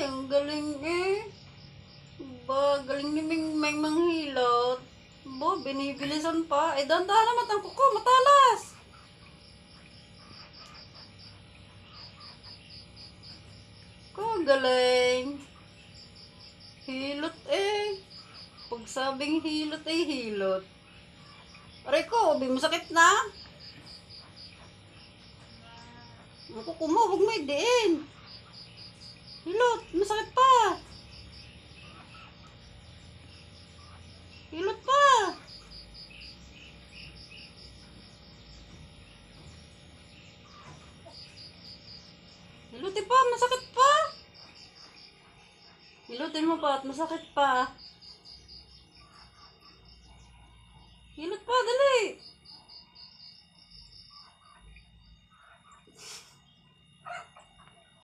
ang galing eh. Ba, galing ni Mingmeng manghilot. Ba, binibilisan pa. Eh, dahan-dahan naman ang kuko, matalas. Galing. Hilot eh. Pag sabing hilot ay hilot. Aray ko, masakit na. Ako kumo, huwag mo idiin. Hilot, masakit pa. Hilot pa. Hilutin pa, masakit pa. Hilutin mo pa at masakit pa.